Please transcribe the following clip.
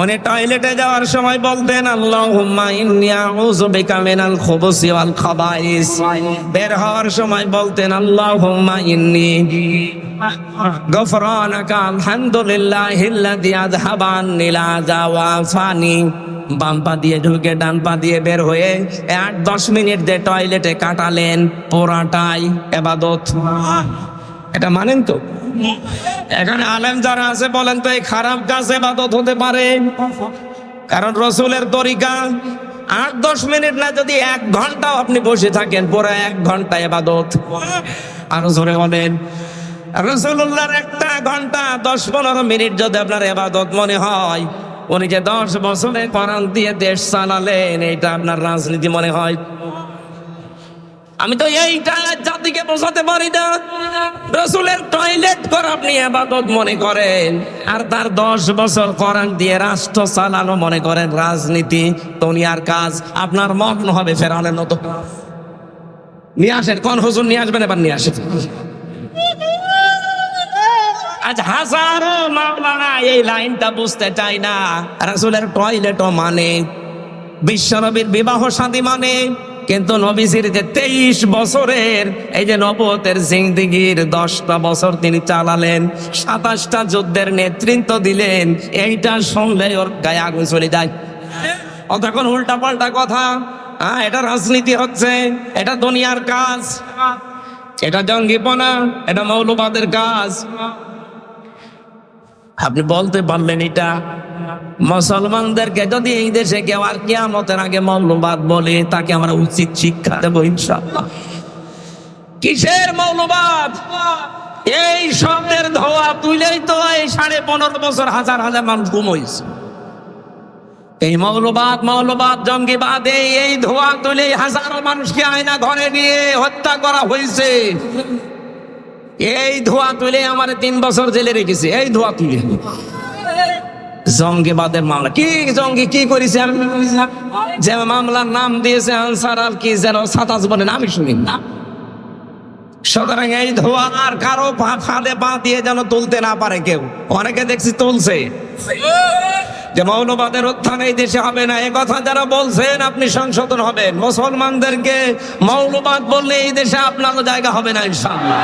উনি টয়লেটে যাওয়ার সময় বলতেন আল্লাহুম্মা ইন্নী আউযু বিকা মিনাল খুবুসি ওয়াল খাবাইস। বের হওয়ার সময় বলতেন আল্লাহুম্মা ইন্নী গফরানাকা আলহামদুলিল্লাহিল্লাযী আযহাবা আন্নিল আযা ওয়া আফানি। বাম পা দিয়ে ঢুকে ডান পা দিয়ে বের হয়ে 8-10 মিনিট যে টয়লেটে কাটালেন, পুরাটাই ইবাদত। এটা মানেন তো? এখানে আলেম যারা আছে বলেন তো এই খারাপ কাজ ইবাদত হতে পারে? কারণ রাসূলের তরিকা 8-10 মিনিট না, যদি 1 ঘন্টাও আপনি বসে থাকেন, পুরো 1 ঘন্টা ইবাদত। আরো জোরে বলেন। রাসূলুল্লাহর 1 ঘন্টা 10-15 মিনিট যদি আপনার ইবাদত মনে হয়, উনি যে 10 বছরে কোরআন দিয়ে দেশ চালালেন, এটা আপনার রাজনীতি মনে হয়? আমি তো এইটা জাতিকে বোঝাতে পারি না। রাসূলের টয়লেট করা আপনি ইবাদত মনে করেন, আর তার 10 বছর কোরআন দিয়ে রাষ্ট্র চালানো মনে করেন রাজনীতি। দুনিয়ার কাজ আপনার মগ্ন হবে ফেরাউনের মতো। নিয়ে আসেন, কোন হুজুর নিয়ে আসবেন, এবার নিয়ে আসেন। আজ হাজারো মাওলানা এই লাইনটা বুঝতে চাই না। রাসূলের টয়লেটও মানে, বিশ্বনবীর বিবাহ শাদী মানে, কিন্তু নবীজির যে 23 বছরের এই যে নবুয়তের জিন্দেগির 10টা বছর তিনি চালালেন, 27টা যুদ্ধের নেতৃত্ব দিলেন, এইটা শুনলে ওর গায়ে আগুন চলে যায়। ও তখন উল্টা পাল্টা কথা, এটা রাজনীতি হচ্ছে, এটা দুনিয়ার কাজ, এটা জঙ্গিপনা, এটা মৌলবাদের কাজ। আপনি বলতে পারলেন এটা? মুসলমানদেরকে যদি এই দেশে কেউ আর কিয়ামতের আগে মৌলবাদ বলে, তাকে আমরা উচিত শিক্ষা দেবো ইনশাআল্লাহ। কিসের মৌলবাদ? এই শব্দের ধোয়া তুইলেই তো এই 15.5 বছর হাজার হাজার মানুষ গুম হয়েছে। এই মৌলবাদ জঙ্গিবাদ, এই ধোয়া তুলে হাজারো মানুষকে আয়না ঘরে নিয়ে হত্যা করা হয়েছে। এই ধোয়া তুলে আমার 3 বছর জেলে রেখেছে। এই ধোয়া তুলে জঙ্গিবাদের মামলা। কি জঙ্গি কি করেছে? যে মামলার নাম দিয়েছে আনসার আল কি যেন সাতাশ বলেন, আমি শুনি না। সুতরাং এই ধোয়া আর কারো ফাঁদে পা দিয়ে যেন তুলতে না পারে কেউ। অনেকে দেখছি তুলছে। যে মৌলবাদের উত্থান এই দেশে হবে না, এ কথা যারা বলছেন আপনি সংশোধন হবেন। মুসলমানদেরকে মৌলবাদ বললে এই দেশে আপনারও জায়গা হবে না ইনশাআল্লাহ।